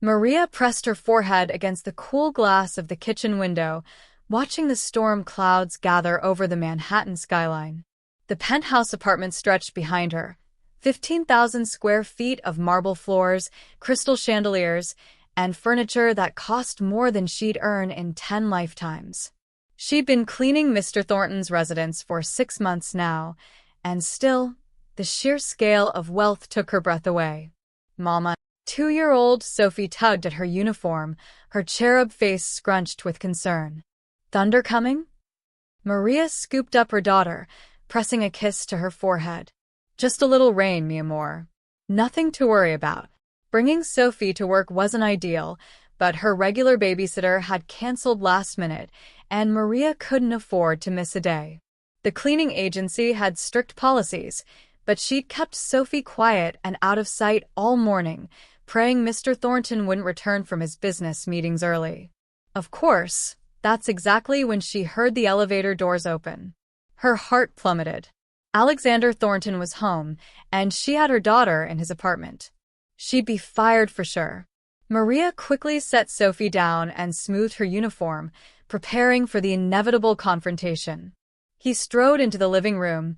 Maria pressed her forehead against the cool glass of the kitchen window, watching the storm clouds gather over the Manhattan skyline. The penthouse apartment stretched behind her, 15,000 square feet of marble floors, crystal chandeliers, and furniture that cost more than she'd earn in 10 lifetimes. She'd been cleaning Mr. Thornton's residence for 6 months now, and still, the sheer scale of wealth took her breath away. Mama. 2-year-old Sophie tugged at her uniform, her cherub face scrunched with concern. Thunder coming? Maria scooped up her daughter, pressing a kiss to her forehead. Just a little rain, mi amor. Nothing to worry about. Bringing Sophie to work wasn't ideal, but her regular babysitter had canceled last minute, and Maria couldn't afford to miss a day. The cleaning agency had strict policies, but she'd kept Sophie quiet and out of sight all morning, praying Mr. Thornton wouldn't return from his business meetings early. Of course, that's exactly when she heard the elevator doors open. Her heart plummeted. Alexander Thornton was home, and she had her daughter in his apartment. She'd be fired for sure. Maria quickly set Sophie down and smoothed her uniform, preparing for the inevitable confrontation. He strode into the living room,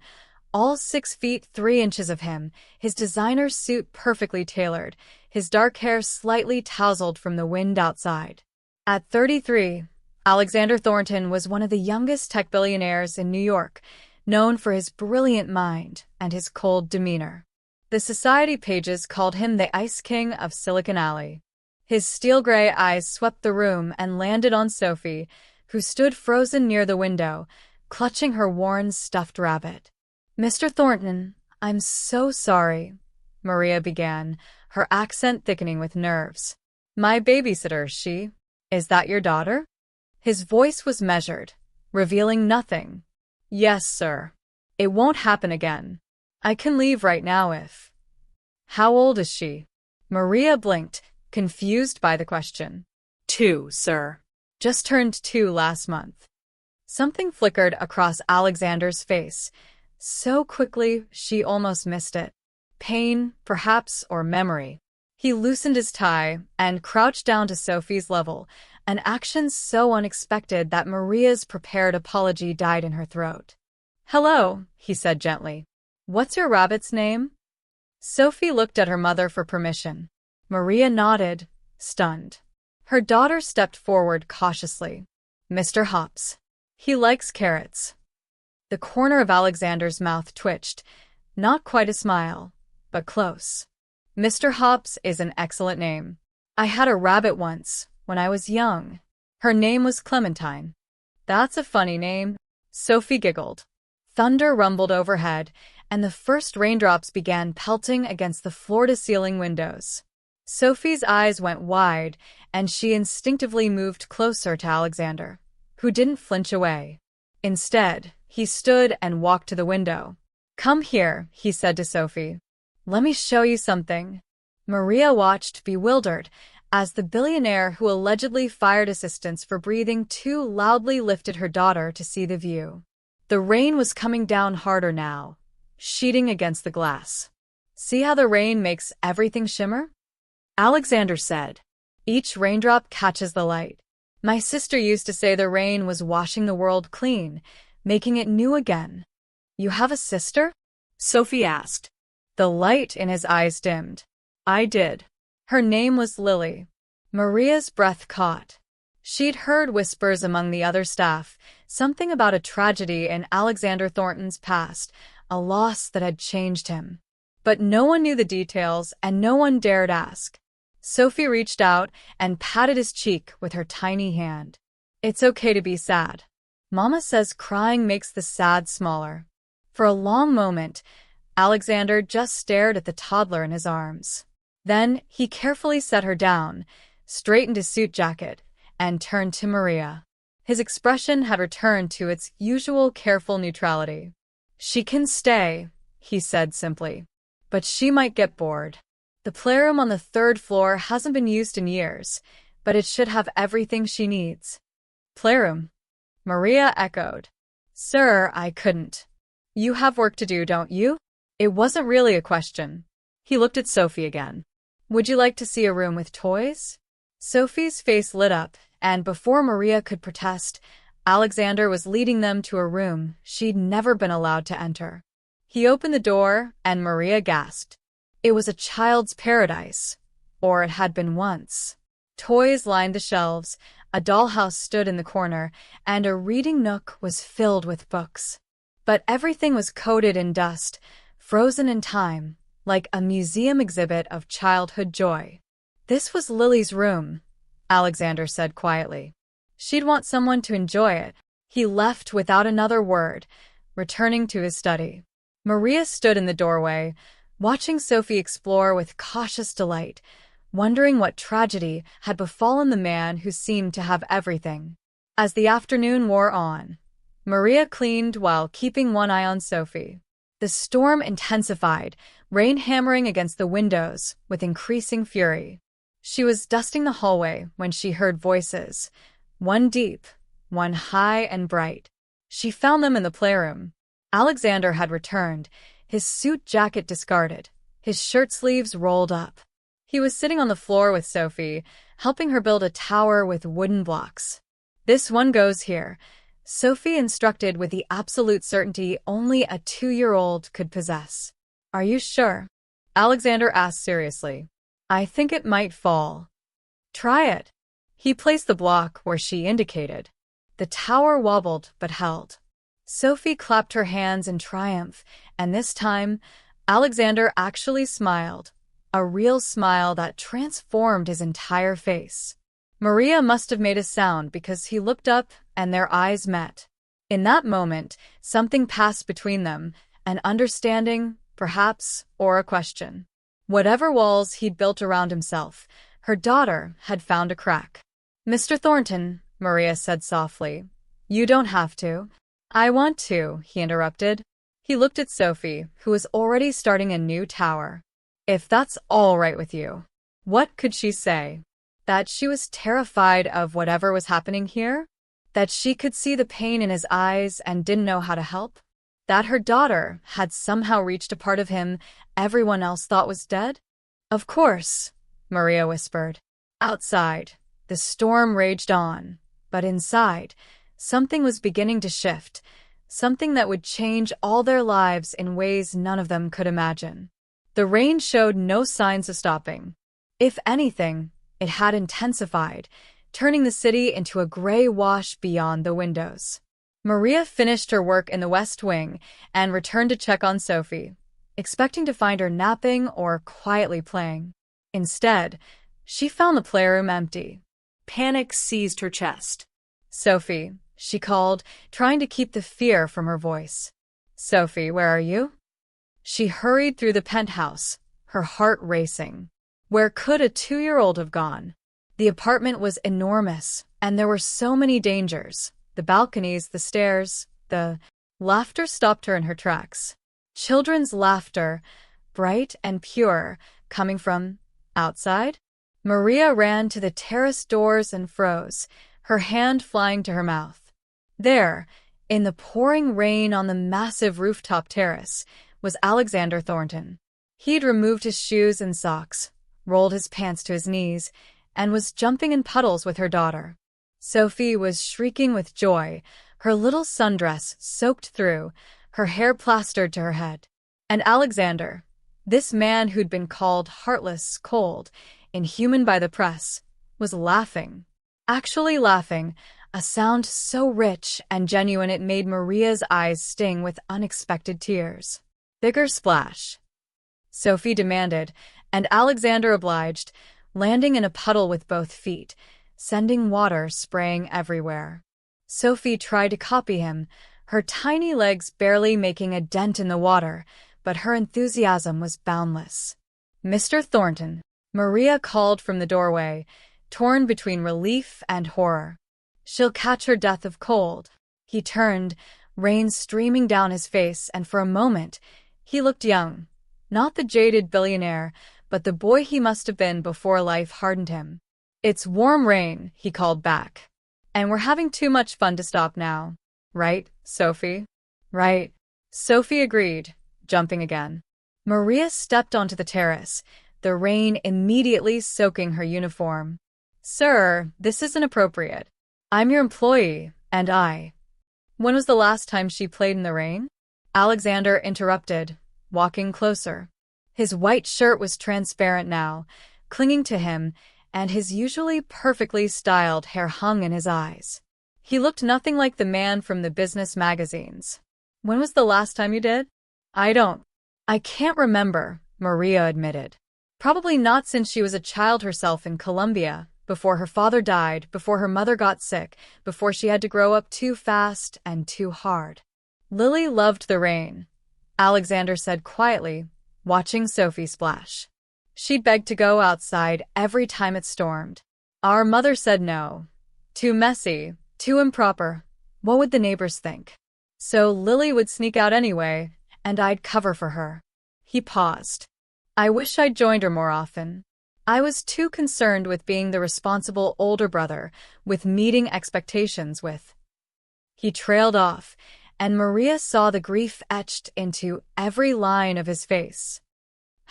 all 6 feet 3 inches of him, his designer suit perfectly tailored, his dark hair slightly tousled from the wind outside. At 33, Alexander Thornton was one of the youngest tech billionaires in New York, known for his brilliant mind and his cold demeanor. The society pages called him the Ice King of Silicon Alley. His steel-gray eyes swept the room and landed on Sophie, who stood frozen near the window, clutching her worn stuffed rabbit. Mr. Thornton, I'm so sorry, Maria began, her accent thickening with nerves. My babysitter, she. Is that your daughter? His voice was measured, revealing nothing. Yes, sir. It won't happen again. I can leave right now if... How old is she? Maria blinked, confused by the question. 2, sir. Just turned 2 last month. Something flickered across Alexander's face, so quickly she almost missed it. Pain, perhaps, or memory. He loosened his tie and crouched down to Sophie's level, an action so unexpected that Maria's prepared apology died in her throat. Hello, he said gently. What's your rabbit's name? Sophie looked at her mother for permission. Maria nodded, stunned. Her daughter stepped forward cautiously. Mr. Hops. He likes carrots. The corner of Alexander's mouth twitched, not quite a smile, but close. Mr. Hops is an excellent name. I had a rabbit once, when I was young. Her name was Clementine. That's a funny name, Sophie giggled. Thunder rumbled overhead, and the first raindrops began pelting against the floor-to-ceiling windows. Sophie's eyes went wide, and she instinctively moved closer to Alexander, who didn't flinch away. Instead, he stood and walked to the window. Come here, he said to Sophie. Let me show you something. Maria watched, bewildered, as the billionaire who allegedly fired assistants for breathing too loudly lifted her daughter to see the view. The rain was coming down harder now, sheeting against the glass. See how the rain makes everything shimmer? Alexander said. Each raindrop catches the light. My sister used to say the rain was washing the world clean, making it new again. You have a sister? Sophie asked. The light in his eyes dimmed. I did. Her name was Lily. Maria's breath caught. She'd heard whispers among the other staff, something about a tragedy in Alexander Thornton's past, a loss that had changed him. But no one knew the details, and no one dared ask. Sophie reached out and patted his cheek with her tiny hand. It's okay to be sad. Mama says crying makes the sad smaller. For a long moment, Alexander just stared at the toddler in his arms. Then he carefully set her down, straightened his suit jacket, and turned to Maria. His expression had returned to its usual careful neutrality. She can stay, he said simply. But she might get bored. The playroom on the 3rd floor hasn't been used in years, but it should have everything she needs. Playroom? Maria echoed. Sir, I couldn't. You have work to do, don't you? It wasn't really a question. He looked at Sophie again. Would you like to see a room with toys? Sophie's face lit up, and before Maria could protest, Alexander was leading them to a room she'd never been allowed to enter. He opened the door, and Maria gasped. It was a child's paradise, or it had been once. Toys lined the shelves, a dollhouse stood in the corner, and a reading nook was filled with books. But everything was coated in dust, frozen in time, like a museum exhibit of childhood joy. This was Lily's room, Alexander said quietly. She'd want someone to enjoy it. He left without another word, returning to his study. Maria stood in the doorway, watching Sophie explore with cautious delight, wondering what tragedy had befallen the man who seemed to have everything. As the afternoon wore on, Maria cleaned while keeping one eye on Sophie. The storm intensified, rain hammering against the windows with increasing fury. She was dusting the hallway when she heard voices, one deep, one high and bright. She found them in the playroom. Alexander had returned, his suit jacket discarded, his shirt sleeves rolled up. He was sitting on the floor with Sophie, helping her build a tower with wooden blocks. This one goes here, Sophie instructed with the absolute certainty only a 2-year-old could possess. Are you sure? Alexander asked seriously. I think it might fall. Try it. He placed the block where she indicated. The tower wobbled but held. Sophie clapped her hands in triumph, and this time, Alexander actually smiled. A real smile that transformed his entire face. Maria must have made a sound because he looked up and their eyes met. In that moment, something passed between them, an understanding, perhaps, or a question. Whatever walls he'd built around himself, her daughter had found a crack. Mr. Thornton, Maria said softly, you don't have to. I want to, he interrupted. He looked at Sophie, who was already starting a new tower. If that's all right with you. What could she say? That she was terrified of whatever was happening here? That she could see the pain in his eyes and didn't know how to help? That her daughter had somehow reached a part of him everyone else thought was dead? Of course, Maria whispered. Outside, the storm raged on, but inside, something was beginning to shift, something that would change all their lives in ways none of them could imagine. The rain showed no signs of stopping. If anything, it had intensified, turning the city into a gray wash beyond the windows. Maria finished her work in the West Wing and returned to check on Sophie, expecting to find her napping or quietly playing. Instead, she found the playroom empty. Panic seized her chest. Sophie, she called, trying to keep the fear from her voice. Sophie, where are you? She hurried through the penthouse, her heart racing. Where could a 2-year-old have gone? The apartment was enormous, and there were so many dangers. The balconies, the stairs, the laughter stopped her in her tracks. Children's laughter, bright and pure, coming from outside. Maria ran to the terrace doors and froze, her hand flying to her mouth. There, in the pouring rain on the massive rooftop terrace, was Alexander Thornton. He'd removed his shoes and socks, rolled his pants to his knees, and was jumping in puddles with her daughter. Sophie was shrieking with joy, her little sundress soaked through, her hair plastered to her head. And Alexander, this man who'd been called heartless, cold, inhuman by the press, was laughing. Actually laughing, a sound so rich and genuine it made Maria's eyes sting with unexpected tears. Bigger splash, Sophie demanded, and Alexander obliged, landing in a puddle with both feet, sending water spraying everywhere. Sophie tried to copy him, her tiny legs barely making a dent in the water, but her enthusiasm was boundless. Mr. Thornton, Maria called from the doorway, torn between relief and horror. She'll catch her death of cold. He turned, rain streaming down his face, and for a moment, he looked young. Not the jaded billionaire, but the boy he must have been before life hardened him. It's warm rain, he called back. And we're having too much fun to stop now. Right, Sophie? Right. Sophie agreed, jumping again. Maria stepped onto the terrace, the rain immediately soaking her uniform. "Sir, this isn't appropriate. I'm your employee, and I—" When was the last time she played in the rain? Alexander interrupted, walking closer. His white shirt was transparent now, clinging to him, and his usually perfectly styled hair hung in his eyes. He looked nothing like the man from the business magazines. "When was the last time you did?" I can't remember," Maria admitted. "Probably not since she was a child herself in Colombia, before her father died, before her mother got sick, before she had to grow up too fast and too hard." Lily loved the rain, Alexander said quietly, watching Sophie splash. "She'd beg to go outside every time it stormed. Our mother said no. Too messy, too improper. What would the neighbors think? So Lily would sneak out anyway, and I'd cover for her." He paused. "I wish I'd joined her more often. I was too concerned with being the responsible older brother, with meeting expectations with—" He trailed off, and Maria saw the grief etched into every line of his face.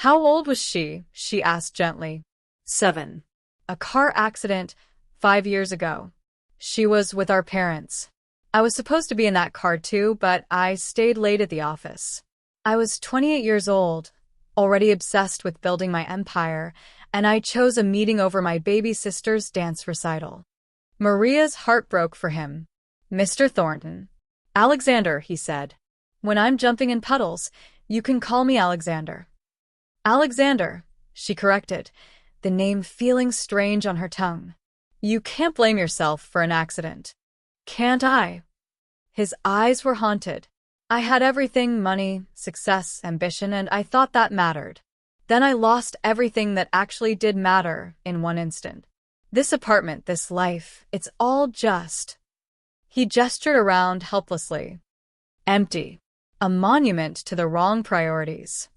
"How old was she?" she asked gently. 7. "A car accident 5 years ago. She was with our parents. I was supposed to be in that car too, but I stayed late at the office. I was 28 years old, already obsessed with building my empire, and I chose a meeting over my baby sister's dance recital." Maria's heart broke for him. "Mr. Thornton." "Alexander," he said. "When I'm jumping in puddles, you can call me Alexander." "Alexander," she corrected, the name feeling strange on her tongue. "You can't blame yourself for an accident." "Can't I?" His eyes were haunted. "I had everything, money, success, ambition, and I thought that mattered. Then I lost everything that actually did matter in one instant. This apartment, this life, it's all just—" He gestured around helplessly. "Empty. A monument to the wrong priorities."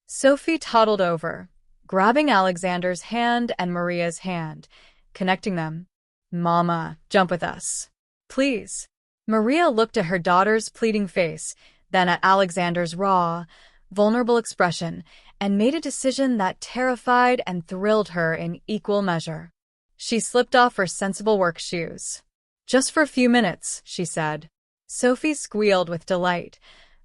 Sophie toddled over, grabbing Alexander's hand and Maria's hand, connecting them. "Mama, jump with us. Please." Maria looked at her daughter's pleading face, then at Alexander's raw, vulnerable expression, and made a decision that terrified and thrilled her in equal measure. She slipped off her sensible work shoes. "Just for a few minutes," she said. Sophie squealed with delight,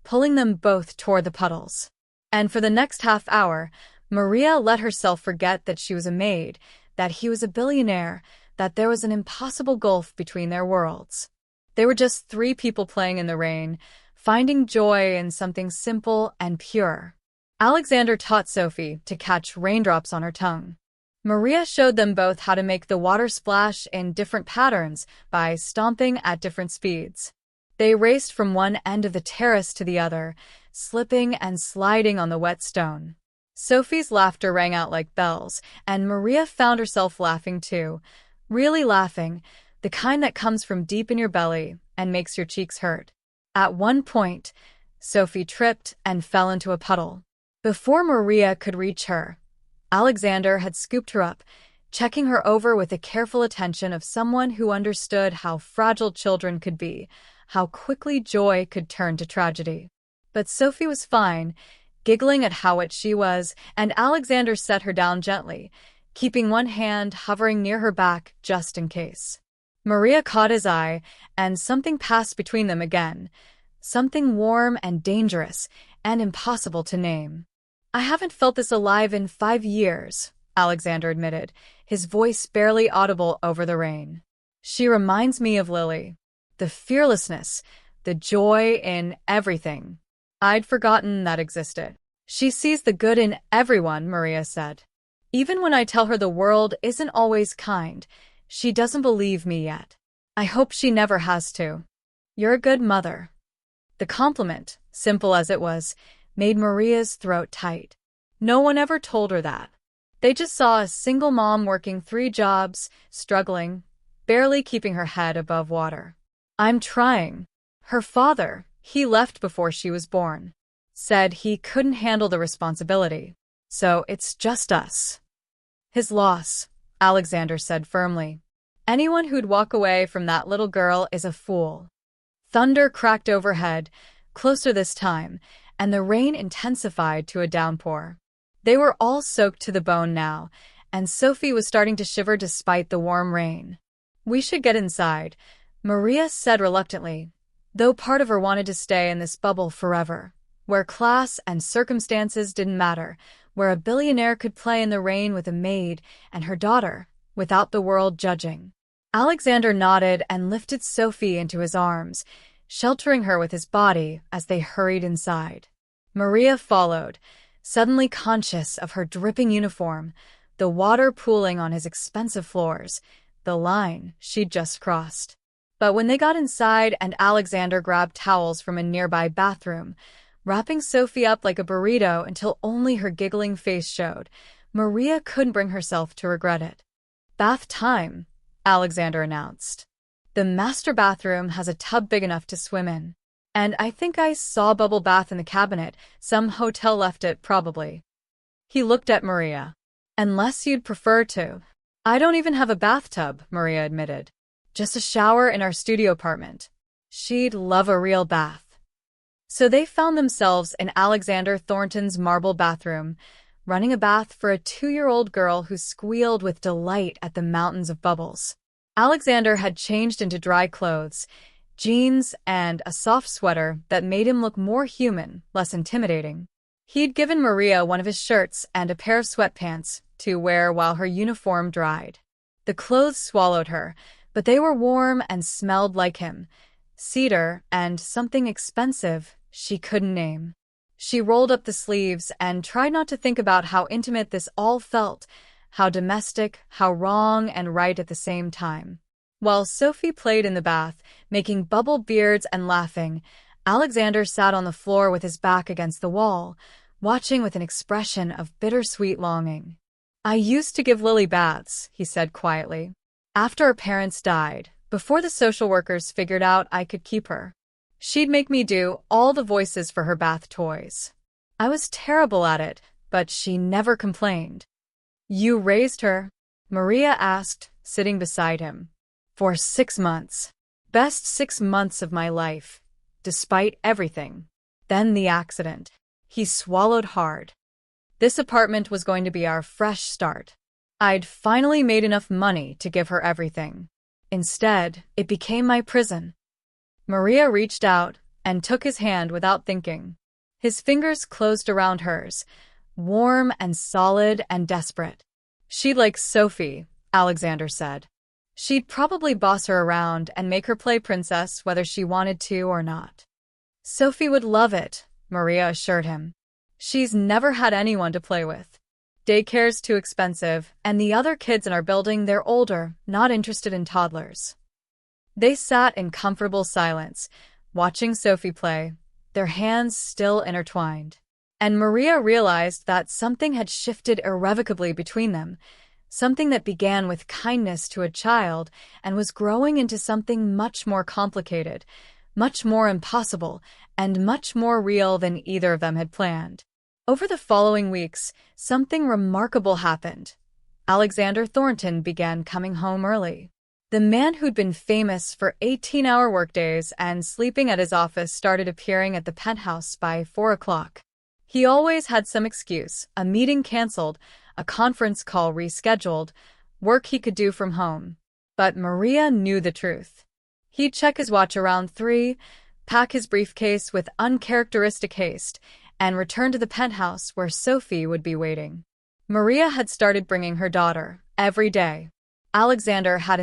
pulling them both toward the puddles. And for the next half-hour, Maria let herself forget that she was a maid, that he was a billionaire, that there was an impossible gulf between their worlds. They were just 3 people playing in the rain, finding joy in something simple and pure. Alexander taught Sophie to catch raindrops on her tongue. Maria showed them both how to make the water splash in different patterns by stomping at different speeds. They raced from one end of the terrace to the other, slipping and sliding on the wet stone. Sophie's laughter rang out like bells, and Maria found herself laughing too, really laughing, the kind that comes from deep in your belly and makes your cheeks hurt. At one point, Sophie tripped and fell into a puddle. Before Maria could reach her, Alexander had scooped her up, checking her over with the careful attention of someone who understood how fragile children could be, how quickly joy could turn to tragedy. But Sophie was fine, giggling at how wet she was, and Alexander set her down gently, keeping one hand hovering near her back just in case. Maria caught his eye, and something passed between them again, something warm and dangerous and impossible to name. "I haven't felt this alive in 5 years, Alexander admitted, his voice barely audible over the rain. "She reminds me of Lily. The fearlessness, the joy in everything. I'd forgotten that existed." "She sees the good in everyone," Maria said. "Even when I tell her the world isn't always kind, she doesn't believe me yet. I hope she never has to." "You're a good mother." The compliment, simple as it was, made Maria's throat tight. No one ever told her that. They just saw a single mom working 3 jobs, struggling, barely keeping her head above water. "I'm trying." Her father, he left before she was born, said he couldn't handle the responsibility. "So it's just us." "His loss," Alexander said firmly. "Anyone who'd walk away from that little girl is a fool." Thunder cracked overhead, closer this time, and the rain intensified to a downpour. They were all soaked to the bone now, and Sophie was starting to shiver despite the warm rain. "We should get inside," Maria said reluctantly, though part of her wanted to stay in this bubble forever, where class and circumstances didn't matter, where a billionaire could play in the rain with a maid and her daughter, without the world judging. Alexander nodded and lifted Sophie into his arms, sheltering her with his body as they hurried inside. Maria followed, suddenly conscious of her dripping uniform, the water pooling on his expensive floors, the line she'd just crossed. But when they got inside and Alexander grabbed towels from a nearby bathroom, wrapping Sophie up like a burrito until only her giggling face showed, Maria couldn't bring herself to regret it. "Bath time," Alexander announced. "The master bathroom has a tub big enough to swim in. And I think I saw a bubble bath in the cabinet. Some hotel left it, probably." He looked at Maria. "Unless you'd prefer to." "I don't even have a bathtub," Maria admitted. "Just a shower in our studio apartment." She'd love a real bath. So they found themselves in Alexander Thornton's marble bathroom, running a bath for a 2-year-old girl who squealed with delight at the mountains of bubbles. Alexander had changed into dry clothes, jeans, and a soft sweater that made him look more human, less intimidating. He'd given Maria one of his shirts and a pair of sweatpants to wear while her uniform dried. The clothes swallowed her, but they were warm and smelled like him, cedar and something expensive she couldn't name. She rolled up the sleeves and tried not to think about how intimate this all felt, how domestic, how wrong and right at the same time. While Sophie played in the bath, making bubble beards and laughing, Alexander sat on the floor with his back against the wall, watching with an expression of bittersweet longing. "I used to give Lily baths," he said quietly. "After her parents died, before the social workers figured out I could keep her. She'd make me do all the voices for her bath toys. I was terrible at it, but she never complained." "You raised her?" Maria asked, sitting beside him. "For 6 months. Best 6 months of my life, despite everything. Then the accident." He swallowed hard. "This apartment was going to be our fresh start. I'd finally made enough money to give her everything. Instead, it became my prison." Maria reached out and took his hand without thinking. His fingers closed around hers, warm and solid and desperate. "She'd like Sophie," Alexander said. "She'd probably boss her around and make her play princess whether she wanted to or not." "Sophie would love it," Maria assured him. "She's never had anyone to play with. Daycare's too expensive, and the other kids in our building, they're older, not interested in toddlers." They sat in comfortable silence, watching Sophie play, their hands still intertwined. And Maria realized that something had shifted irrevocably between them, something that began with kindness to a child and was growing into something much more complicated, much more impossible, and much more real than either of them had planned. Over the following weeks, something remarkable happened. Alexander Thornton began coming home early. The man who'd been famous for 18-hour workdays and sleeping at his office started appearing at the penthouse by 4 o'clock. He always had some excuse: a meeting canceled, a conference call rescheduled, work he could do from home. But Maria knew the truth. He'd check his watch around 3, pack his briefcase with uncharacteristic haste, and return to the penthouse where Sophie would be waiting. Maria had started bringing her daughter every day. Alexander had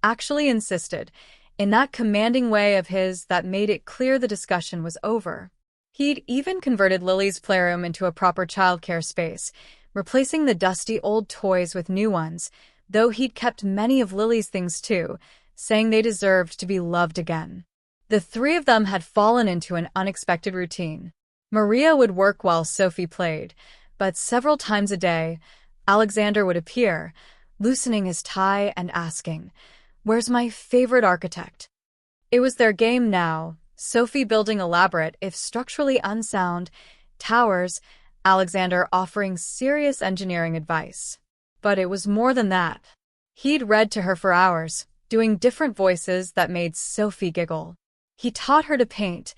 actually insisted, in that commanding way of his that made it clear the discussion was over. He'd even converted Lily's playroom into a proper childcare space, replacing the dusty old toys with new ones, though he'd kept many of Lily's things too, saying they deserved to be loved again. The 3 of them had fallen into an unexpected routine. Maria would work while Sophie played, but several times a day, Alexander would appear, loosening his tie and asking, "Where's my favorite architect?" It was their game now, Sophie building elaborate, if structurally unsound, towers, Alexander offering serious engineering advice. But it was more than that. He'd read to her for hours, doing different voices that made Sophie giggle. He taught her to paint,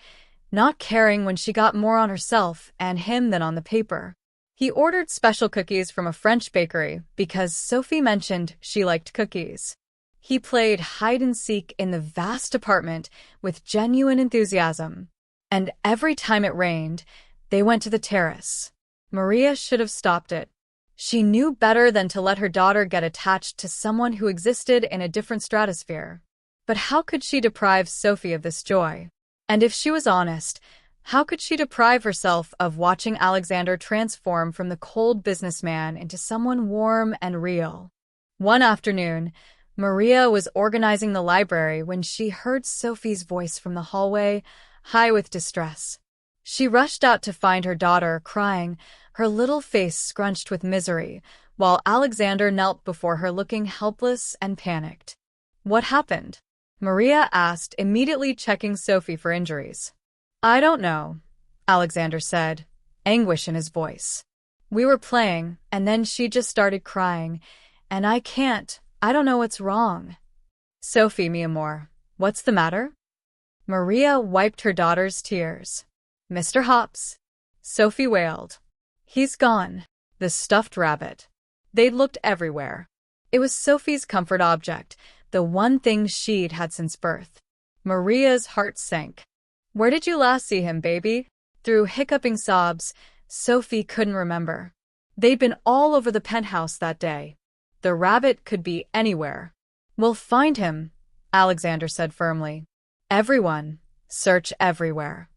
not caring when she got more on herself and him than on the paper. He ordered special cookies from a French bakery because Sophie mentioned she liked cookies. He played hide-and-seek in the vast apartment with genuine enthusiasm. And every time it rained, they went to the terrace. Maria should have stopped it. She knew better than to let her daughter get attached to someone who existed in a different stratosphere. But how could she deprive Sophie of this joy? And if she was honest, how could she deprive herself of watching Alexander transform from the cold businessman into someone warm and real? One afternoon, Maria was organizing the library when she heard Sophie's voice from the hallway, high with distress. She rushed out to find her daughter, crying, her little face scrunched with misery, while Alexander knelt before her looking helpless and panicked. "What happened?" Maria asked, immediately checking Sophie for injuries. "I don't know," Alexander said, anguish in his voice. "We were playing, and then she just started crying, and I don't know what's wrong." "Sophie, mi amor, what's the matter?" Maria wiped her daughter's tears. "Mr. Hops," Sophie wailed. "He's gone." The stuffed rabbit. They'd looked everywhere. It was Sophie's comfort object, the one thing she'd had since birth. Maria's heart sank. "Where did you last see him, baby?" Through hiccuping sobs, Sophie couldn't remember. They'd been all over the penthouse that day. The rabbit could be anywhere. "We'll find him," Alexander said firmly. "Everyone, search everywhere."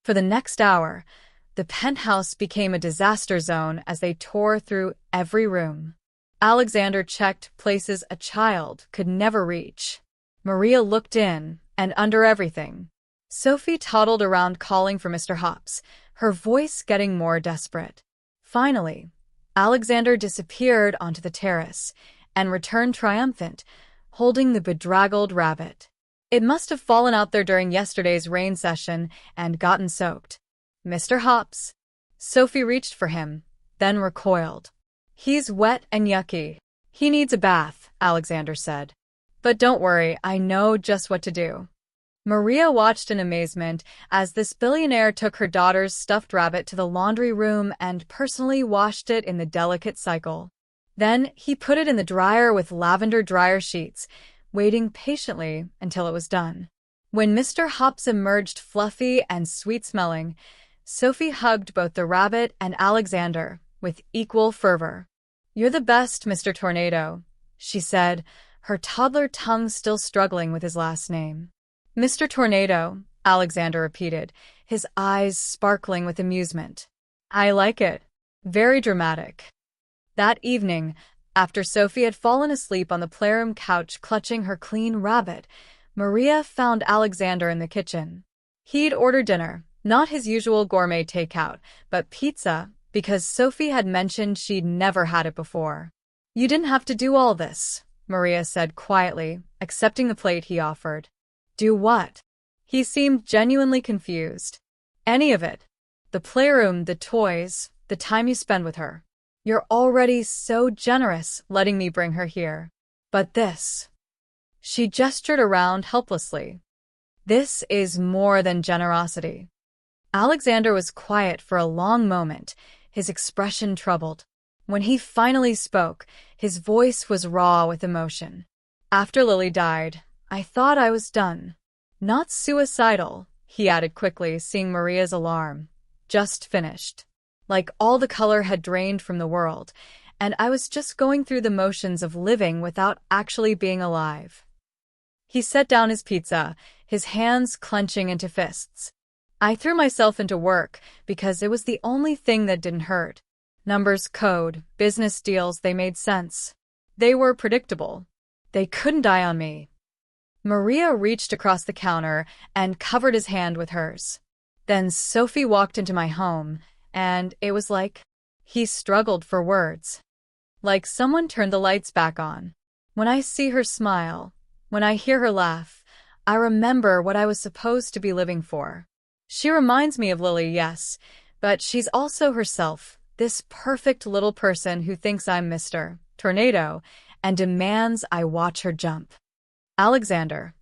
For the next hour, the penthouse became a disaster zone as they tore through every room. Alexander checked places a child could never reach. Maria looked in and under everything. Sophie toddled around calling for Mr. Hops, her voice getting more desperate. Finally, Alexander disappeared onto the terrace and returned triumphant, holding the bedraggled rabbit. It must have fallen out there during yesterday's rain session and gotten soaked. "Mr. Hops." Sophie reached for him, then recoiled. "He's wet and yucky. He needs a bath," Alexander said. "But don't worry, I know just what to do." Maria watched in amazement as this billionaire took her daughter's stuffed rabbit to the laundry room and personally washed it in the delicate cycle. Then he put it in the dryer with lavender dryer sheets, waiting patiently until it was done. When Mr. Hops emerged fluffy and sweet-smelling, Sophie hugged both the rabbit and Alexander with equal fervor. "You're the best, Mr. Tornado," she said, her toddler tongue still struggling with his last name. "Mr. Tornado," Alexander repeated, his eyes sparkling with amusement. "I like it. Very dramatic." That evening, after Sophie had fallen asleep on the playroom couch clutching her clean rabbit, Maria found Alexander in the kitchen. He'd ordered dinner, not his usual gourmet takeout, but pizza, because Sophie had mentioned she'd never had it before. "You didn't have to do all this," Maria said quietly, accepting the plate he offered. "Do what?" He seemed genuinely confused. "Any of it. The playroom, the toys, the time you spend with her. You're already so generous letting me bring her here. But this..." She gestured around helplessly. "This is more than generosity." Alexander was quiet for a long moment, his expression troubled. When he finally spoke, his voice was raw with emotion. "After Lily died, I thought I was done. Not suicidal," he added quickly, seeing Maria's alarm. "Just finished. Like all the color had drained from the world, and I was just going through the motions of living without actually being alive." He set down his pizza, his hands clenching into fists. "I threw myself into work because it was the only thing that didn't hurt. Numbers, code, business deals, they made sense. They were predictable. They couldn't die on me." Maria reached across the counter and covered his hand with hers. "Then Sophie walked into my home, and it was like..." He struggled for words. "Like someone turned the lights back on. When I see her smile, when I hear her laugh, I remember what I was supposed to be living for. She reminds me of Lily, yes, but she's also herself, this perfect little person who thinks I'm Mr. Tornado and demands I watch her jump." "Alexander."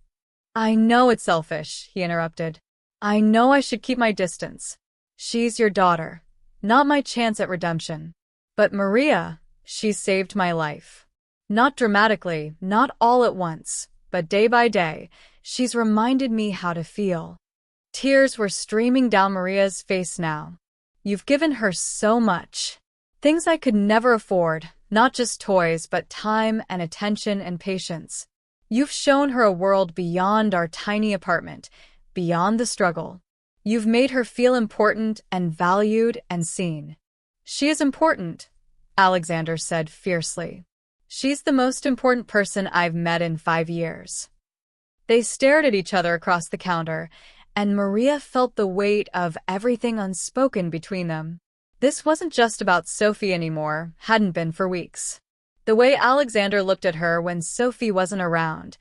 "I know it's selfish," he interrupted. "I know I should keep my distance. She's your daughter. not my chance at redemption. But Maria, she saved my life. Not dramatically, not all at once, but day by day, she's reminded me how to feel. Tears were streaming down Maria's face now. You've given her so much. Things I could never afford, not just toys, but time and attention and patience. You've shown her a world beyond our tiny apartment, beyond the struggle. You've made her feel important and valued and seen. She is important, Alexander said fiercely. She's the most important person I've met in 5 years. They stared at each other across the counter, and Maria felt the weight of everything unspoken between them. This wasn't just about Sophie anymore, hadn't been for weeks. The way Alexander looked at her when Sophie wasn't around,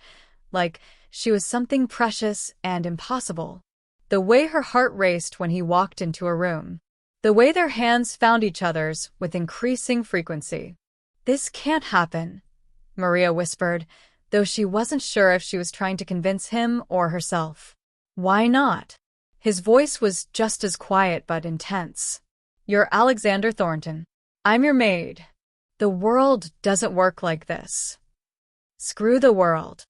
like she was something precious and impossible. The way her heart raced when he walked into a room. The way their hands found each other's with increasing frequency. This can't happen, Maria whispered, though she wasn't sure if she was trying to convince him or herself. Why not? His voice was just as quiet but intense. You're Alexander Thornton. I'm your maid. The world doesn't work like this. Screw the world.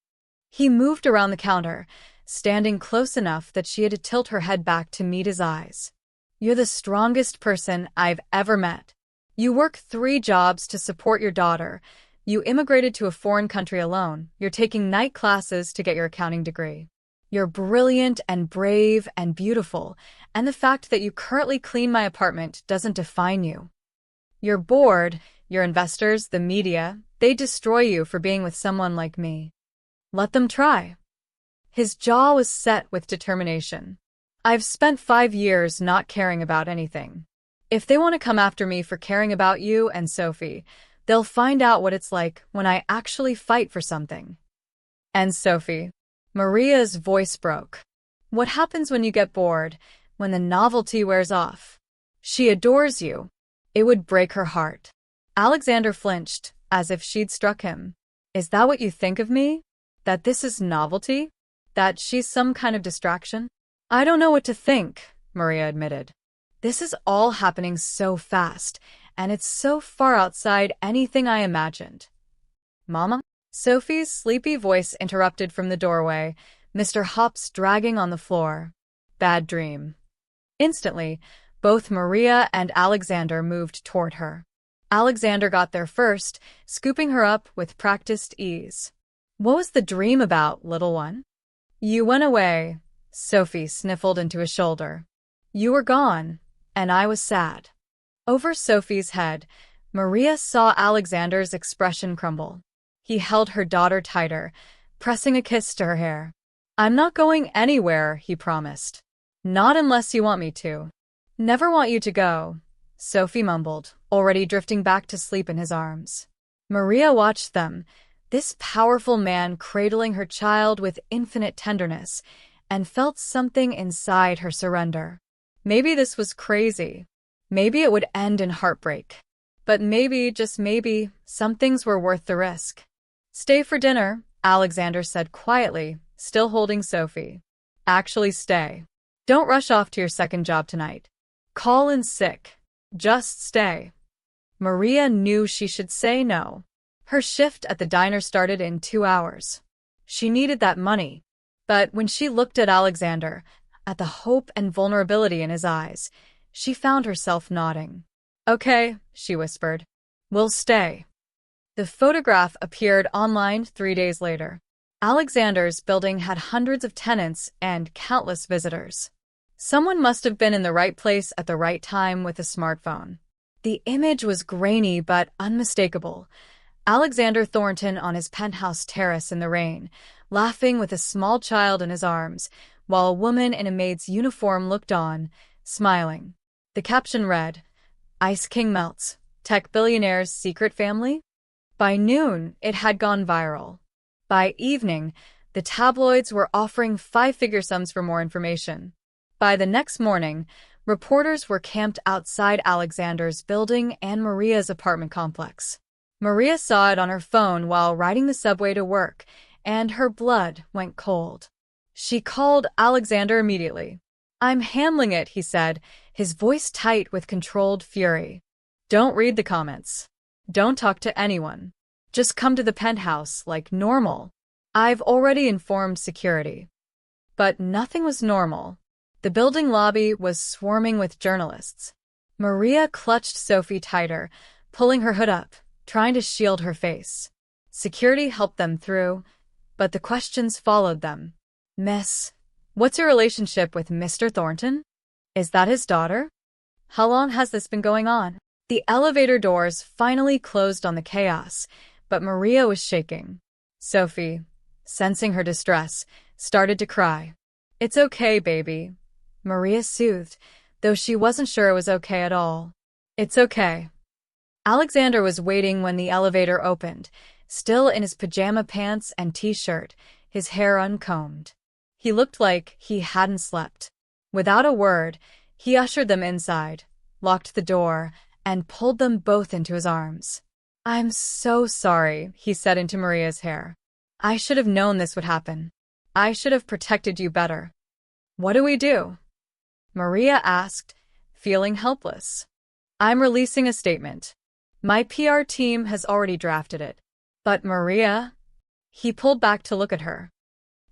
He moved around the counter, standing close enough that she had to tilt her head back to meet his eyes. You're the strongest person I've ever met. You work 3 jobs to support your daughter. You immigrated to a foreign country alone. You're taking night classes to get your accounting degree. You're brilliant and brave and beautiful, and the fact that you currently clean my apartment doesn't define you. You're bored, your investors, the media, they destroy you for being with someone like me. Let them try. His jaw was set with determination. I've spent 5 years not caring about anything. If they want to come after me for caring about you and Sophie, they'll find out what it's like when I actually fight for something. And Sophie. Maria's voice broke. What happens when you get bored, when the novelty wears off? She adores you. It would break her heart. Alexander flinched, as if she'd struck him. Is that what you think of me? That this is novelty? That she's some kind of distraction? I don't know what to think, Maria admitted. This is all happening so fast, and it's so far outside anything I imagined. Mama? Sophie's sleepy voice interrupted from the doorway, Mr. Hops dragging on the floor. Bad dream. Instantly, both Maria and Alexander moved toward her. Alexander got there first, scooping her up with practiced ease. What was the dream about, little one? You went away, Sophie sniffled into his shoulder. You were gone, and I was sad. Over Sophie's head, Maria saw Alexander's expression crumble. He held her daughter tighter, pressing a kiss to her hair. I'm not going anywhere, he promised. Not unless you want me to. Never want you to go, Sophie mumbled, already drifting back to sleep in his arms. Maria watched them, this powerful man cradling her child with infinite tenderness, and felt something inside her surrender. Maybe this was crazy. Maybe it would end in heartbreak. But maybe, just maybe, some things were worth the risk. Stay for dinner, Alexander said quietly, still holding Sophie. Actually stay. Don't rush off to your second job tonight. Call in sick. Just stay. Maria knew she should say no. Her shift at the diner started in 2 hours. She needed that money. But when she looked at Alexander, at the hope and vulnerability in his eyes, she found herself nodding. Okay, she whispered. We'll stay. The photograph appeared online 3 days later. Alexander's building had hundreds of tenants and countless visitors. Someone must have been in the right place at the right time with a smartphone. The image was grainy but unmistakable. Alexander Thornton on his penthouse terrace in the rain, laughing with a small child in his arms, while a woman in a maid's uniform looked on, smiling. The caption read, Ice King melts, tech billionaire's secret family? By noon, it had gone viral. By evening, the tabloids were offering 5-figure sums for more information. By the next morning, reporters were camped outside Alexander's building and Maria's apartment complex. Maria saw it on her phone while riding the subway to work, and her blood went cold. She called Alexander immediately. I'm handling it, he said, his voice tight with controlled fury. Don't read the comments. Don't talk to anyone. Just come to the penthouse like normal. I've already informed security. But nothing was normal. The building lobby was swarming with journalists. Maria clutched Sophie tighter, pulling her hood up, trying to shield her face. Security helped them through, but the questions followed them. Miss, what's your relationship with Mr. Thornton? Is that his daughter? How long has this been going on? The elevator doors finally closed on the chaos, but Maria was shaking. Sophie, sensing her distress, started to cry. It's okay, baby. Maria soothed, though she wasn't sure it was okay at all. It's okay. Alexander was waiting when the elevator opened, still in his pajama pants and t-shirt, his hair uncombed. He looked like he hadn't slept. Without a word, he ushered them inside, locked the door, and pulled them both into his arms. I'm so sorry, he said into Maria's hair. I should have known this would happen. I should have protected you better. What do we do? Maria asked, feeling helpless. I'm releasing a statement. My PR team has already drafted it. But Maria? He pulled back to look at her.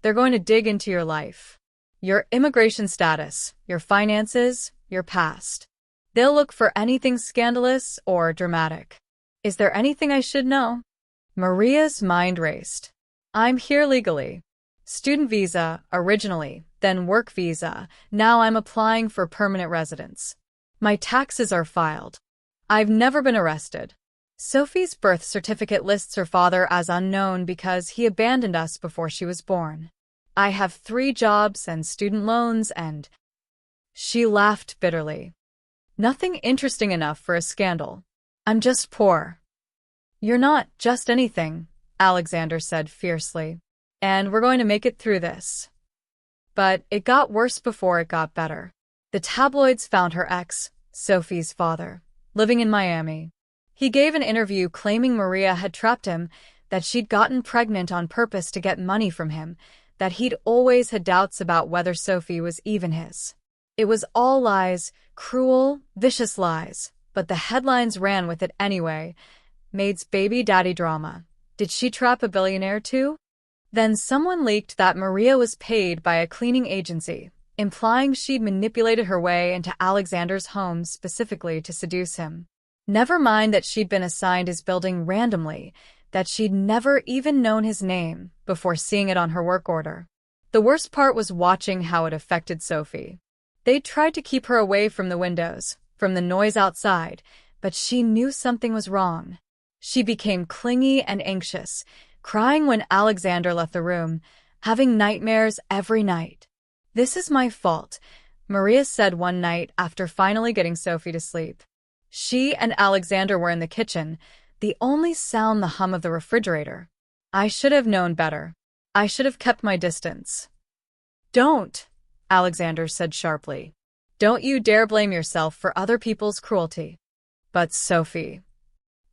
They're going to dig into your life. Your immigration status, your finances, your past. They'll look for anything scandalous or dramatic. Is there anything I should know? Maria's mind raced. I'm here legally. Student visa, originally, then work visa. Now I'm applying for permanent residence. My taxes are filed. I've never been arrested. Sophie's birth certificate lists her father as unknown because he abandoned us before she was born. I have 3 jobs and student loans and... She laughed bitterly. Nothing interesting enough for a scandal. I'm just poor. You're not just anything, Alexander said fiercely. And we're going to make it through this. But it got worse before it got better. The tabloids found her ex, Sophie's father, living in Miami. He gave an interview claiming Maria had trapped him, that she'd gotten pregnant on purpose to get money from him, that he'd always had doubts about whether Sophie was even his. It was all lies, cruel, vicious lies, but the headlines ran with it anyway. Maid's baby daddy drama. Did she trap a billionaire too? Then someone leaked that Maria was paid by a cleaning agency, implying she'd manipulated her way into Alexander's home specifically to seduce him. Never mind that she'd been assigned his building randomly, that she'd never even known his name before seeing it on her work order. The worst part was watching how it affected Sophie. They tried to keep her away from the windows, from the noise outside, but she knew something was wrong. She became clingy and anxious, crying when Alexander left the room, having nightmares every night. This is my fault, Maria said one night after finally getting Sophie to sleep. She and Alexander were in the kitchen, the only sound the hum of the refrigerator. I should have known better. I should have kept my distance. Don't, Alexander said sharply. Don't you dare blame yourself for other people's cruelty. But Sophie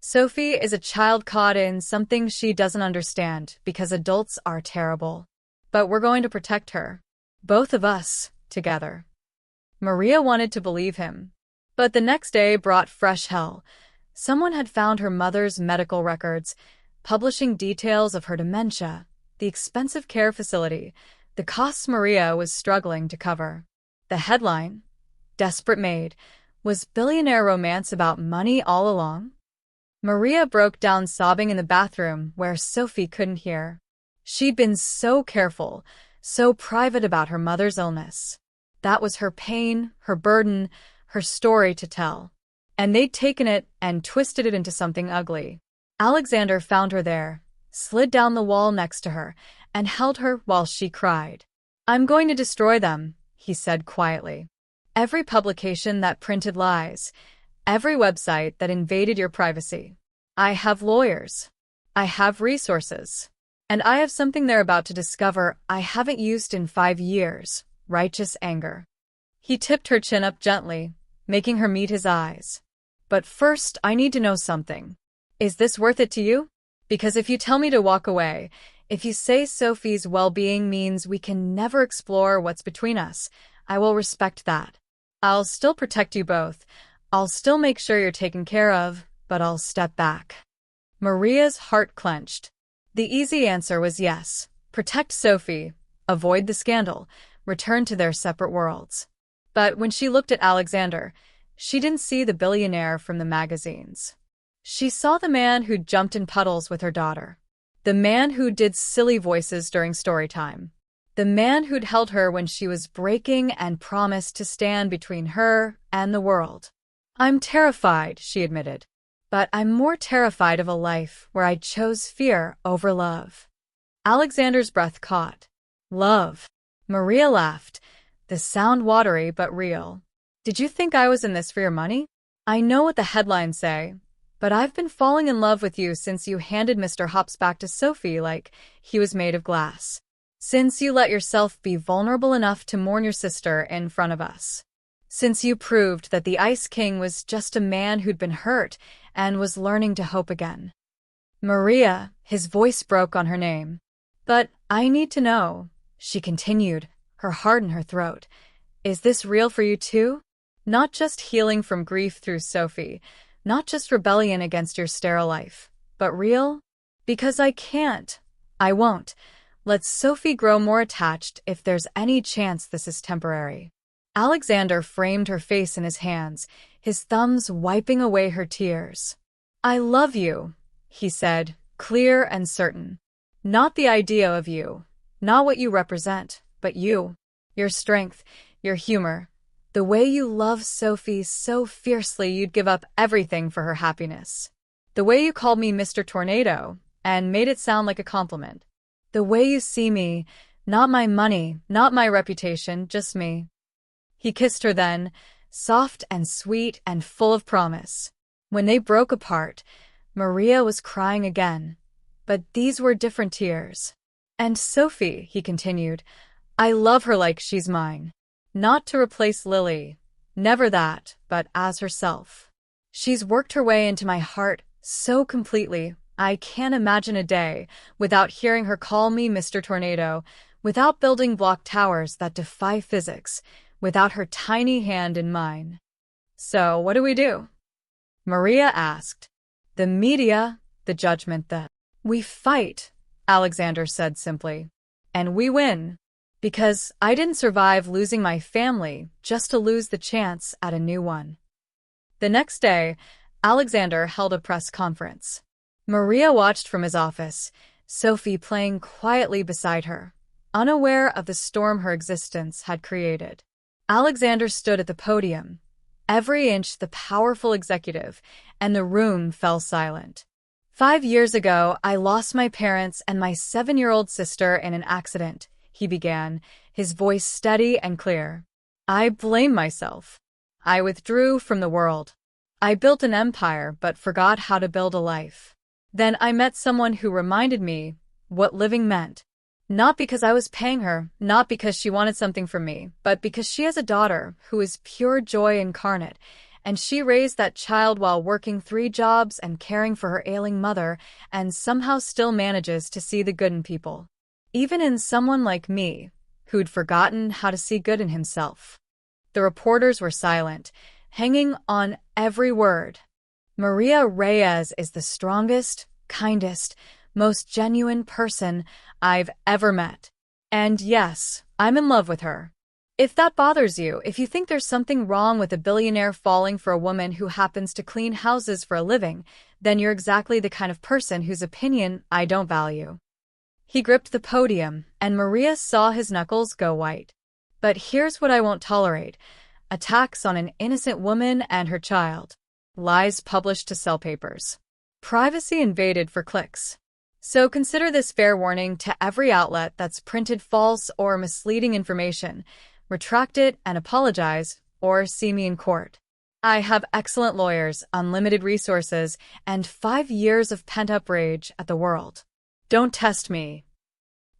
is a child caught in something she doesn't understand because adults are terrible. But we're going to protect her. Both of us, together. Maria wanted to believe him. But the next day brought fresh hell. Someone had found her mother's medical records, publishing details of her dementia, the expensive care facility, the costs Maria was struggling to cover. The headline, Desperate Maid, was Billionaire romance about money all along? Maria broke down sobbing in the bathroom where Sophie couldn't hear. She'd been so careful, so private about her mother's illness. That was her pain, her burden, her story to tell. And they'd taken it and twisted it into something ugly. Alexander found her there, slid down the wall next to her, and held her while she cried. I'm going to destroy them, he said quietly. Every publication that printed lies, every website that invaded your privacy. I have lawyers. I have resources. And I have something they're about to discover I haven't used in 5 years, righteous anger. He tipped her chin up gently, making her meet his eyes. But first, I need to know something. Is this worth it to you? Because if you tell me to walk away, if you say Sophie's well-being means we can never explore what's between us, I will respect that. I'll still protect you both. I'll still make sure you're taken care of, but I'll step back. Maria's heart clenched. The easy answer was yes. Protect Sophie, avoid the scandal, return to their separate worlds. But when she looked at Alexander, she didn't see the billionaire from the magazines. She saw the man who'd jumped in puddles with her daughter. The man who did silly voices during story time. The man who'd held her when she was breaking and promised to stand between her and the world. I'm terrified, she admitted. But I'm more terrified of a life where I chose fear over love. Alexander's breath caught. Love. Maria laughed, the sound watery but real. Did you think I was in this for your money? I know what the headlines say, but I've been falling in love with you since you handed Mr. Hops back to Sophie like he was made of glass. Since you let yourself be vulnerable enough to mourn your sister in front of us. Since you proved that the Ice King was just a man who'd been hurt and was learning to hope again. Maria, his voice broke on her name. But I need to know, she continued, her heart in her throat. Is this real for you too? Not just healing from grief through Sophie, not just rebellion against your sterile life, but real? Because I can't. I won't. Let Sophie grow more attached if there's any chance this is temporary. Alexander framed her face in his hands, his thumbs wiping away her tears. I love you, he said, clear and certain. Not the idea of you, not what you represent, but you. Your strength, your humor, the way you love Sophie so fiercely you'd give up everything for her happiness. The way you called me Mr. Tornado and made it sound like a compliment. The way you see me, not my money, not my reputation, just me. He kissed her then, soft and sweet and full of promise. When they broke apart, Maria was crying again, but these were different tears. And Sophie, he continued, I love her like she's mine. Not to replace Lily, never that, but as herself. She's worked her way into my heart so completely, I can't imagine a day without hearing her call me Mr. Tornado, without building block towers that defy physics, without her tiny hand in mine. So what do we do? Maria asked. The media, the judgment, we fight, Alexander said simply. And we win. Because I didn't survive losing my family just to lose the chance at a new one. The next day, Alexander held a press conference. Maria watched from his office, Sophie playing quietly beside her, unaware of the storm her existence had created. Alexander stood at the podium, every inch the powerful executive, and the room fell silent. 5 years ago, I lost my parents and my 7-year-old sister in an accident, he began, his voice steady and clear. I blame myself. I withdrew from the world. I built an empire but forgot how to build a life. Then I met someone who reminded me what living meant. Not because I was paying her, not because she wanted something from me, but because she has a daughter who is pure joy incarnate, and she raised that child while working 3 jobs and caring for her ailing mother, and somehow still manages to see the good in people. Even in someone like me, who'd forgotten how to see good in himself. The reporters were silent, hanging on every word. Maria Reyes is the strongest, kindest, most genuine person I've ever met. And yes, I'm in love with her. If that bothers you, if you think there's something wrong with a billionaire falling for a woman who happens to clean houses for a living, then you're exactly the kind of person whose opinion I don't value. He gripped the podium, and Maria saw his knuckles go white. But here's what I won't tolerate: attacks on an innocent woman and her child. Lies published to sell papers. Privacy invaded for clicks. So consider this fair warning to every outlet that's printed false or misleading information. Retract it and apologize, or see me in court. I have excellent lawyers, unlimited resources, and 5 years of pent-up rage at the world. Don't test me.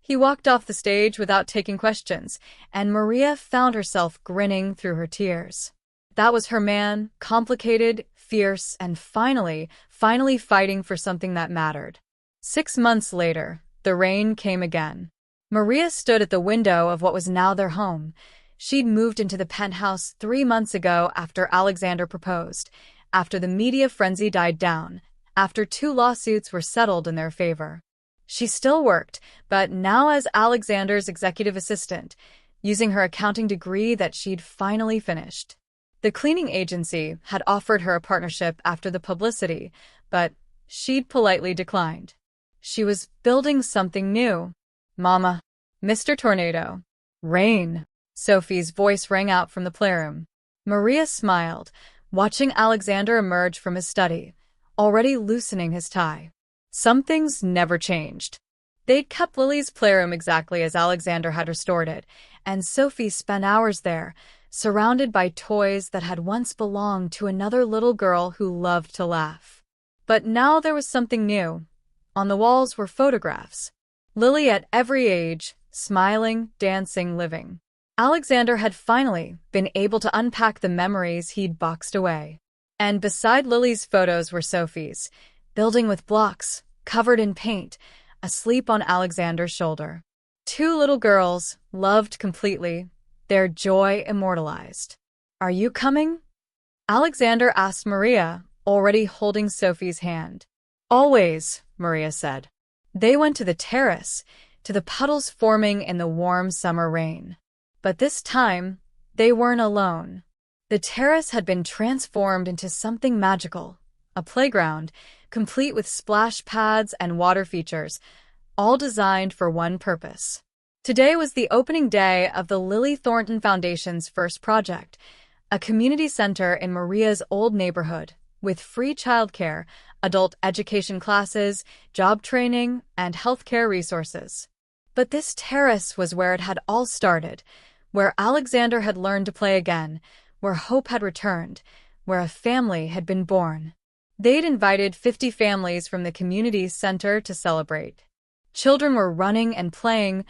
He walked off the stage without taking questions, and Maria found herself grinning through her tears. That was her man, complicated, fierce, and finally fighting for something that mattered. 6 months later, the rain came again. Maria stood at the window of what was now their home. She'd moved into the penthouse 3 months ago after Alexander proposed, after the media frenzy died down, after 2 lawsuits were settled in their favor. She still worked, but now as Alexander's executive assistant, using her accounting degree that she'd finally finished. The cleaning agency had offered her a partnership after the publicity, but she'd politely declined. She was building something new. Mama. Mr. Tornado. Rain. Sophie's voice rang out from the playroom. Maria smiled, watching Alexander emerge from his study, already loosening his tie. Some things never changed. They'd kept Lily's playroom exactly as Alexander had restored it, and Sophie spent hours there, surrounded by toys that had once belonged to another little girl who loved to laugh. But now there was something new. On the walls were photographs. Lily at every age, smiling, dancing, living. Alexander had finally been able to unpack the memories he'd boxed away. And beside Lily's photos were Sophie's, building with blocks, covered in paint, asleep on Alexander's shoulder. 2 little girls, loved completely, their joy immortalized. Are you coming? Alexander asked Maria, already holding Sophie's hand. Always, Maria said. They went to the terrace, to the puddles forming in the warm summer rain. But this time, they weren't alone. The terrace had been transformed into something magical, a playground, complete with splash pads and water features, all designed for one purpose. Today was the opening day of the Lily Thornton Foundation's first project, a community center in Maria's old neighborhood, with free childcare, adult education classes, job training, and healthcare resources. But this terrace was where it had all started, where Alexander had learned to play again, where hope had returned, where a family had been born. They'd invited 50 families from the community center to celebrate. Children were running and playing,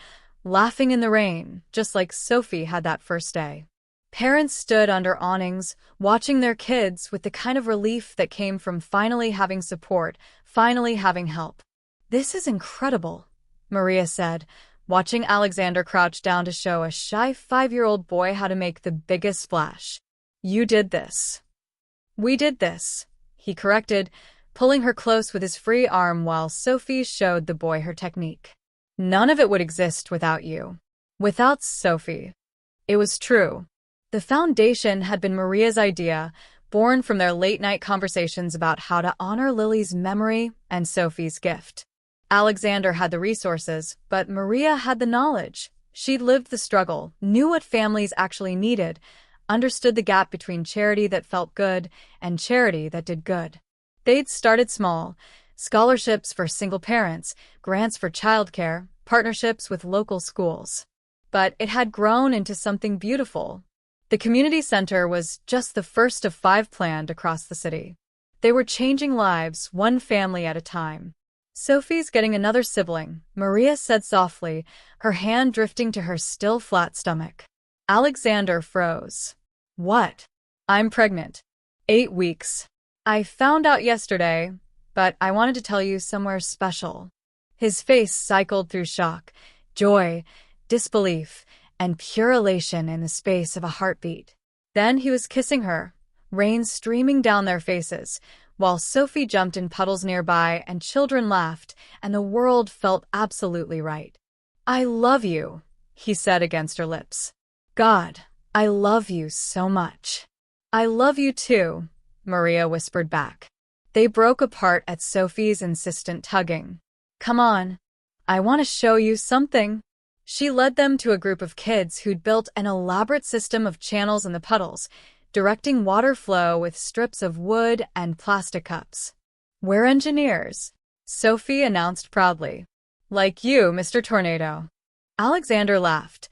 laughing in the rain, just like Sophie had that first day. Parents stood under awnings, watching their kids with the kind of relief that came from finally having support, finally having help. This is incredible, Maria said, watching Alexander crouch down to show a shy 5-year-old boy how to make the biggest splash. You did this. We did this, he corrected, pulling her close with his free arm while Sophie showed the boy her technique. None of it would exist without you. Without Sophie. It was true. The foundation had been Maria's idea, born from their late-night conversations about how to honor Lily's memory and Sophie's gift. Alexander had the resources, but Maria had the knowledge. She'd lived the struggle, knew what families actually needed, understood the gap between charity that felt good and charity that did good. They'd started small, scholarships for single parents, grants for childcare, partnerships with local schools. But it had grown into something beautiful. The community center was just the first of 5 planned across the city. They were changing lives, one family at a time. Sophie's getting another sibling, Maria said softly, her hand drifting to her still flat stomach. Alexander froze. What? I'm pregnant. 8 weeks. I found out yesterday, but I wanted to tell you somewhere special. His face cycled through shock, joy, disbelief, and pure elation in the space of a heartbeat. Then he was kissing her, rain streaming down their faces, while Sophie jumped in puddles nearby and children laughed, and the world felt absolutely right. I love you, he said against her lips. God, I love you so much. I love you too, Maria whispered back. They broke apart at Sophie's insistent tugging. Come on. I want to show you something. She led them to a group of kids who'd built an elaborate system of channels in the puddles, directing water flow with strips of wood and plastic cups. We're engineers, Sophie announced proudly. Like you, Mr. Tornado. Alexander laughed.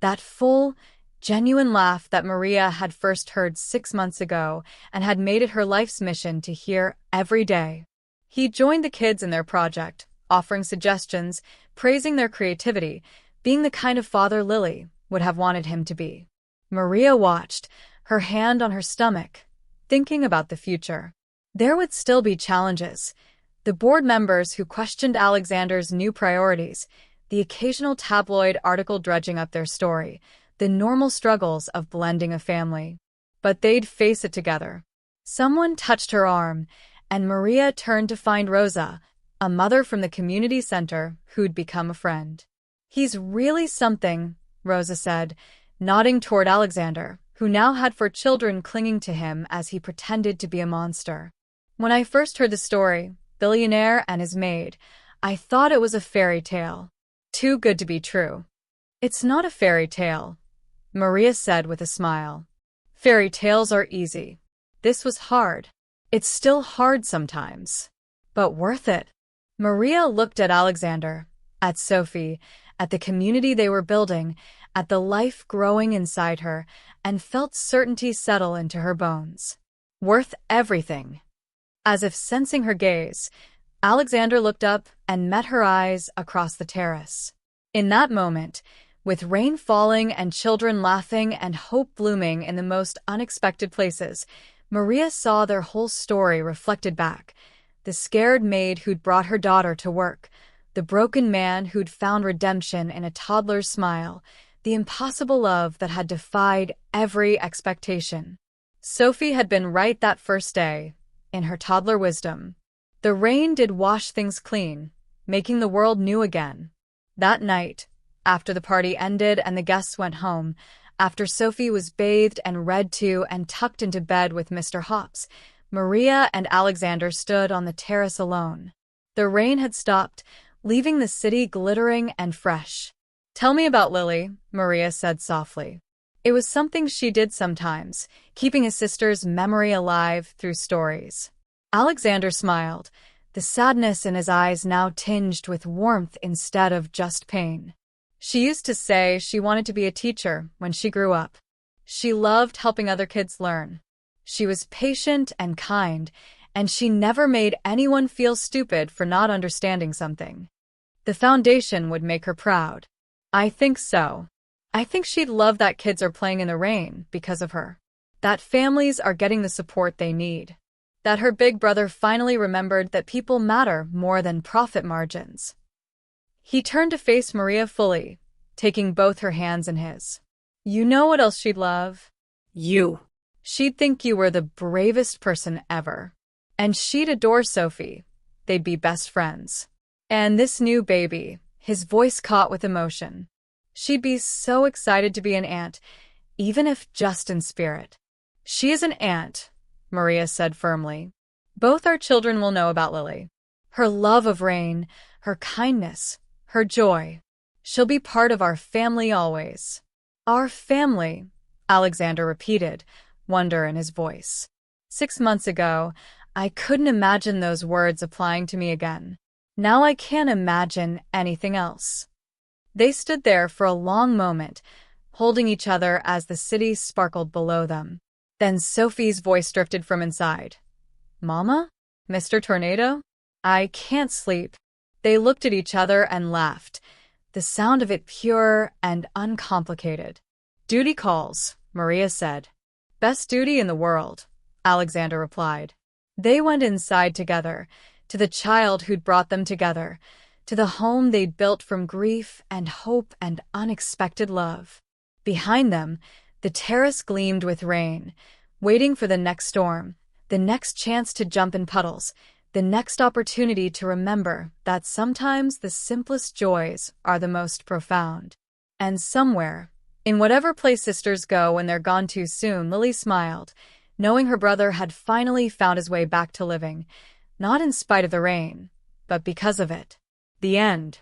That full, genuine laugh that Maria had first heard 6 months ago and had made it her life's mission to hear every day. He joined the kids in their project, offering suggestions, praising their creativity, being the kind of father Lily would have wanted him to be. Maria watched, her hand on her stomach, thinking about the future. There would still be challenges. The board members who questioned Alexander's new priorities, the occasional tabloid article dredging up their story, the normal struggles of blending a family. But they'd face it together. Someone touched her arm, and Maria turned to find Rosa, a mother from the community center who'd become a friend. "He's really something," Rosa said, nodding toward Alexander, who now had 4 children clinging to him as he pretended to be a monster. "When I first heard the story, Billionaire and his Maid, I thought it was a fairy tale. Too good to be true." "It's not a fairy tale," Maria said with a smile. "Fairy tales are easy. This was hard. It's still hard sometimes, but worth it." Maria looked at Alexander, at Sophie, at the community they were building, at the life growing inside her, and felt certainty settle into her bones. Worth everything. As if sensing her gaze, Alexander looked up and met her eyes across the terrace. In that moment, with rain falling and children laughing and hope blooming in the most unexpected places, Maria saw their whole story reflected back. The scared maid who'd brought her daughter to work, the broken man who'd found redemption in a toddler's smile, the impossible love that had defied every expectation. Sophie had been right that first day, in her toddler wisdom. The rain did wash things clean, making the world new again. That night, after the party ended and the guests went home, after Sophie was bathed and read to and tucked into bed with Mr. Hops, Maria and Alexander stood on the terrace alone. The rain had stopped, leaving the city glittering and fresh. "Tell me about Lily," Maria said softly. It was something she did sometimes, keeping his sister's memory alive through stories. Alexander smiled, the sadness in his eyes now tinged with warmth instead of just pain. "She used to say she wanted to be a teacher when she grew up. She loved helping other kids learn. She was patient and kind, and she never made anyone feel stupid for not understanding something. The foundation would make her proud." "I think so. I think she'd love that kids are playing in the rain because of her. That families are getting the support they need. That her big brother finally remembered that people matter more than profit margins." He turned to face Maria fully, taking both her hands in his. "You know what else she'd love? You. She'd think you were the bravest person ever. And she'd adore Sophie. They'd be best friends. And this new baby," his voice caught with emotion. "She'd be so excited to be an aunt, even if just in spirit." "She is an aunt," Maria said firmly. "Both our children will know about Lily. Her love of rain, her kindness, her joy. She'll be part of our family always." "Our family," Alexander repeated, wonder in his voice. 6 months ago, I couldn't imagine those words applying to me again. Now I can't imagine anything else. They stood there for a long moment, holding each other as the city sparkled below them. Then Sophie's voice drifted from inside. "Mama? Mr. Tornado? I can't sleep." They looked at each other and laughed, the sound of it pure and uncomplicated. "Duty calls," Maria said. "Best duty in the world," Alexander replied. They went inside together, to the child who'd brought them together, to the home they'd built from grief and hope and unexpected love. Behind them, the terrace gleamed with rain, waiting for the next storm, the next chance to jump in puddles, the next opportunity to remember that sometimes the simplest joys are the most profound. And somewhere, in whatever place sisters go when they're gone too soon, Lily smiled, knowing her brother had finally found his way back to living, not in spite of the rain, but because of it. The end.